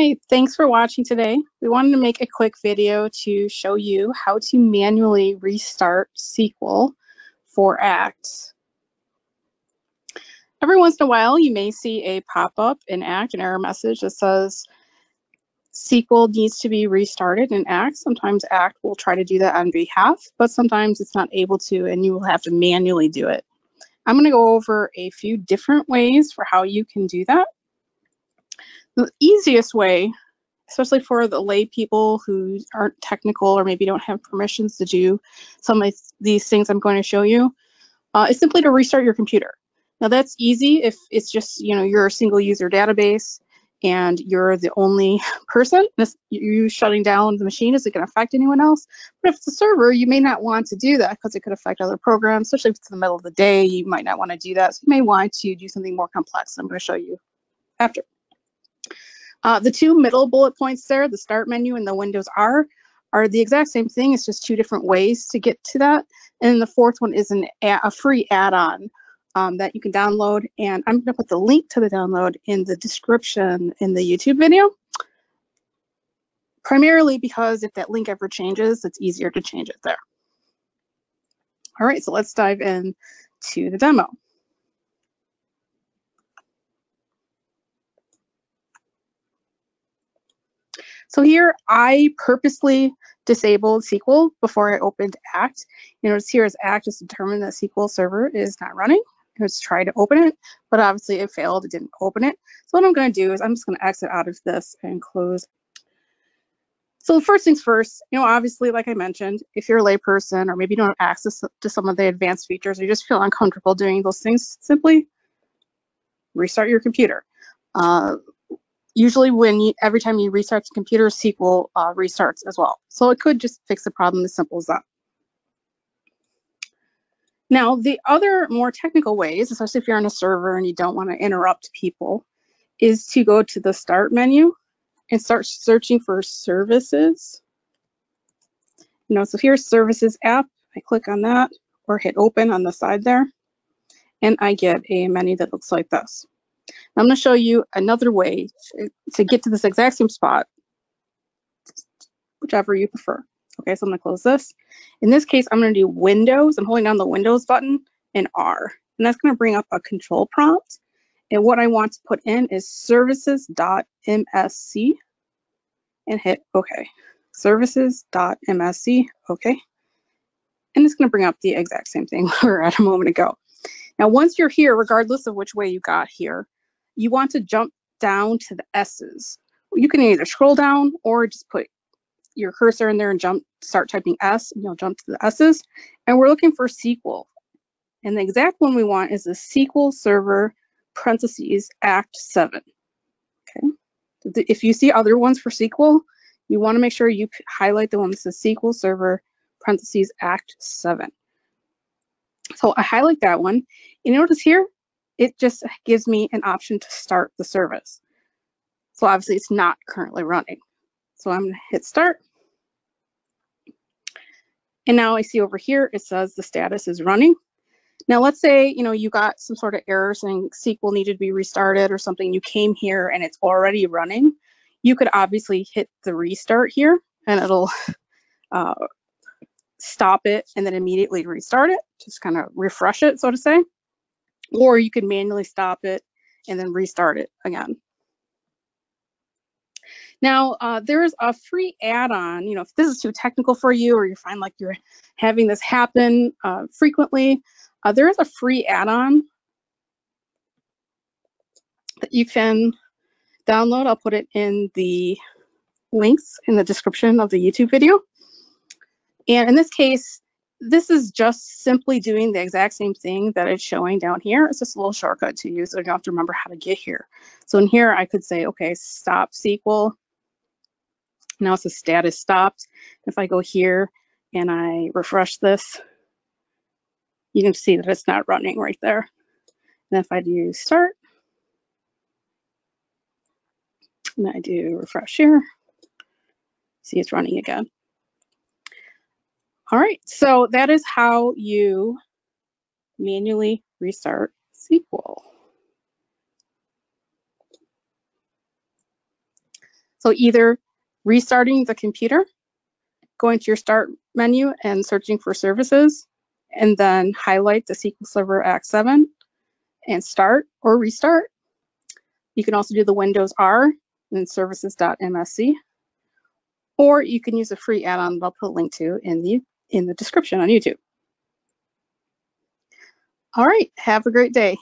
Hi, thanks for watching today. We wanted to make a quick video to show you how to manually restart SQL for ACT. Every once in a while, you may see a pop-up in ACT, an error message that says SQL needs to be restarted in ACT. Sometimes ACT will try to do that on behalf, but sometimes it's not able to, and you will have to manually do it. I'm going to go over a few different ways for how you can do that. The easiest way, especially for the lay people who aren't technical or maybe don't have permissions to do some of these things I'm going to show you, is simply to restart your computer. Now that's easy if it's just, you're a single user database and you're the only person. You shutting down the machine isn't going to affect anyone else. But if it's a server, you may not want to do that because it could affect other programs, especially if it's in the middle of the day, you might not want to do that. So you may want to do something more complex. I'm going to show you after. The two middle bullet points there, the start menu and the Windows R, are the exact same thing. It's just two different ways to get to that. And the fourth one is a free add-on that you can download. And I'm going to put the link to the download in the description in the YouTube video, primarily because if that link ever changes, it's easier to change it there. All right, so let's dive in to the demo. So here, I purposely disabled SQL before I opened ACT. You notice here as ACT has determined that SQL Server is not running. Let's try to open it, but obviously it failed, it didn't open it. So what I'm going to do is I'm just going to exit out of this and close. So first things first, obviously, like I mentioned, if you're a layperson or maybe you don't have access to some of the advanced features or you just feel uncomfortable doing those things, simply restart your computer. Usually every time you restart the computer, SQL restarts as well. So it could just fix the problem as simple as that. Now, the other more technical ways, especially if you're on a server and you don't want to interrupt people, is to go to the start menu and start searching for services. So here's services app. I click on that or hit open on the side there, and I get a menu that looks like this. I'm going to show you another way to get to this exact same spot, whichever you prefer. Okay, so I'm going to close this. In this case, I'm going to do Windows. I'm holding down the Windows button and R, and that's going to bring up a control prompt. And what I want to put in is services.msc and hit OK. Services.msc, OK. And it's going to bring up the exact same thing we were at a moment ago. Now, once you're here, regardless of which way you got here, you want to jump down to the S's. You can either scroll down or just put your cursor in there and start typing S, and you'll jump to the S's. And we're looking for SQL. And the exact one we want is the SQL Server parentheses Act 7. Okay. If you see other ones for SQL, you want to make sure you highlight the one that says SQL Server parentheses Act 7. So I highlight that one. You notice here, it just gives me an option to start the service. So obviously it's not currently running. So I'm going to hit start. And now I see over here, it says the status is running. Now let's say, you got some sort of error saying SQL needed to be restarted or something. You came here and it's already running. You could obviously hit the restart here and it'll stop it and then immediately restart it. Just kind of refresh it, so to say. Or you could manually stop it and then restart it again. Now, there is a free add-on, if this is too technical for you or you find like you're having this happen frequently, there is a free add-on that you can download. I'll put it in the links in the description of the YouTube video. And in this case, this is just simply doing the exact same thing that it's showing down here. It's just a little shortcut to use, so you don't have to remember how to get here. So in here, I could say, okay, stop SQL. Now it's a status stopped. If I go here and I refresh this, you can see that it's not running right there. And if I do start, and I do refresh here, see it's running again. All right, so that is how you manually restart SQL. So either restarting the computer, going to your Start menu and searching for services, and then highlight the SQL Server Act 7 and start or restart. You can also do the Windows R and services.msc, or you can use a free add-on that I'll put a link to in the description on YouTube. All right, have a great day.